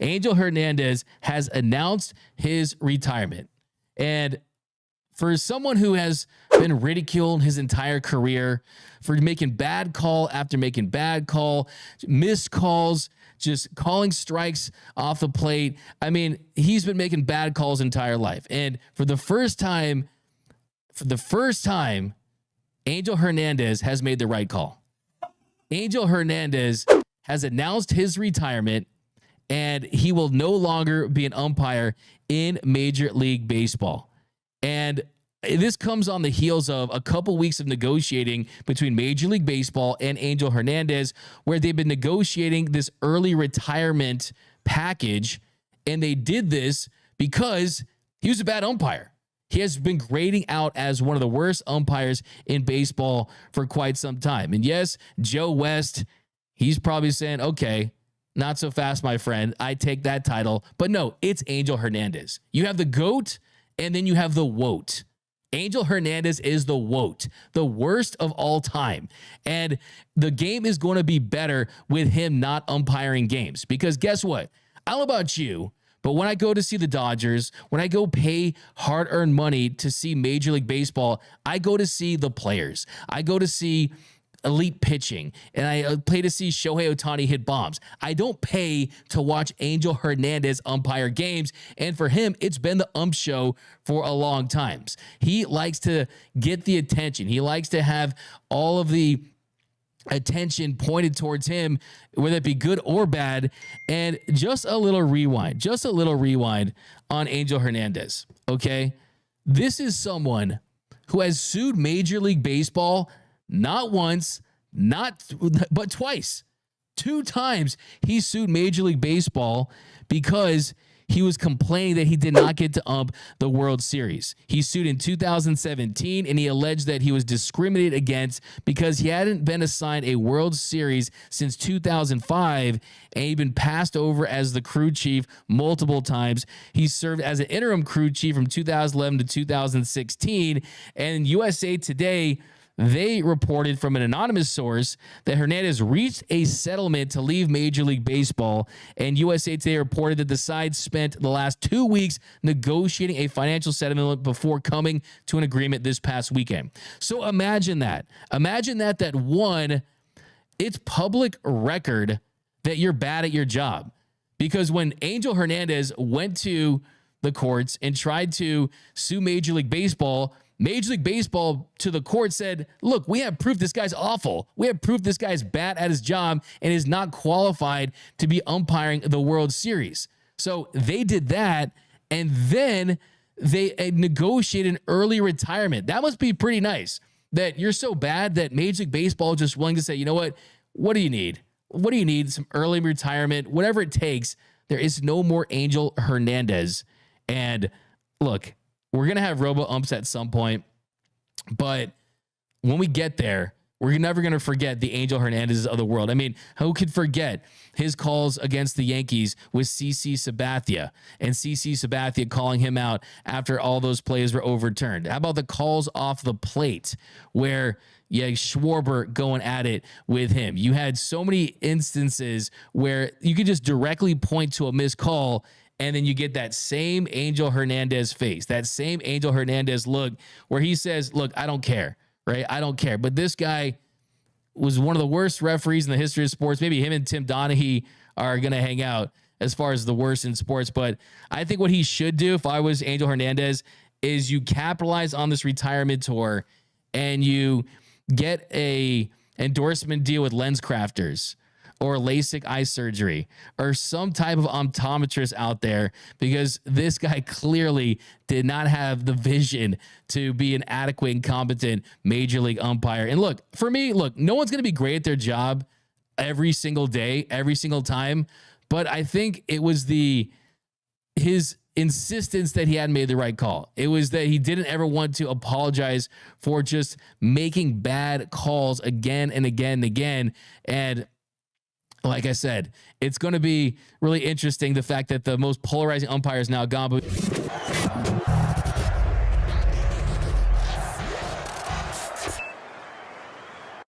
Angel Hernandez has announced his retirement. And for someone who has been ridiculed his entire career for making bad call after making bad call, missed calls, just calling strikes off the plate. I mean, he's been making bad calls his entire life. And for the first time, Angel Hernandez has made the right call. Angel Hernandez has announced his retirement, and he will no longer be an umpire in Major League Baseball. And this comes on the heels of a couple weeks of negotiating between Major League Baseball and Angel Hernandez, where they've been negotiating this early retirement package. And they did this because he was a bad umpire. He has been grading out as one of the worst umpires in baseball for quite some time. And yes, Joe West, he's probably saying, okay, not so fast, my friend. I take that title. But no, it's Angel Hernandez. You have the GOAT, and then you have the WOAT. Angel Hernandez is the WOAT, the worst of all time. And the game is going to be better with him not umpiring games. Because guess what? I don't know about you, but when I go to see the Dodgers, when I go pay hard-earned money to see Major League Baseball, I go to see the players. I go to see elite pitching, and I pay to see Shohei Ohtani hit bombs. I don't pay to watch Angel Hernandez umpire games, and for him, it's been the ump show for a long time. He likes to get the attention. He likes to have all of the attention pointed towards him, whether it be good or bad. And just a little rewind on Angel Hernandez, okay? This is someone who has sued Major League Baseball not once, but twice. 2 times he sued Major League Baseball because he was complaining that he did not get to ump the World Series. He sued in 2017, and he alleged that he was discriminated against because he hadn't been assigned a World Series since 2005, and he'd been passed over as the crew chief multiple times. He served as an interim crew chief from 2011 to 2016, and USA Today, they reported from an anonymous source that Hernandez reached a settlement to leave Major League Baseball, and USA Today reported that the side spent the last 2 weeks negotiating a financial settlement before coming to an agreement this past weekend. So imagine that. That one, it's public record that you're bad at your job. Because when Angel Hernandez went to the courts and tried to sue Major League Baseball to the court said, look, we have proof this guy's awful. We have proof this guy's bad at his job and is not qualified to be umpiring the World Series. So they did that, and then they negotiated an early retirement. That must be pretty nice that you're so bad that Major League Baseball is just willing to say, you know what do you need? What do you need? Some early retirement, whatever it takes. There is no more Angel Hernandez. And look, we're going to have robo-umps at some point, but when we get there, we're never going to forget the Angel Hernandez of the world. I mean, who could forget his calls against the Yankees with CC Sabathia and CC Sabathia calling him out after all those plays were overturned? How about the calls off the plate where Schwarber going at it with him? You had so many instances where you could just directly point to a missed call, and then you get that same Angel Hernandez face, that same Angel Hernandez look where he says, look, I don't care, right? I don't care. But this guy was one of the worst referees in the history of sports. Maybe him and Tim Donaghy are going to hang out as far as the worst in sports. But I think what he should do, if I was Angel Hernandez, is you capitalize on this retirement tour and you get a endorsement deal with Lens Crafters or LASIK eye surgery or some type of optometrist out there, because this guy clearly did not have the vision to be an adequate and competent Major League umpire. And look, for me, no one's going to be great at their job every single day, every single time. But I think it was his insistence that he hadn't made the right call. It was that he didn't ever want to apologize for just making bad calls again and again and again. And like I said, it's going to be really interesting, the fact that the most polarizing umpire is now gone.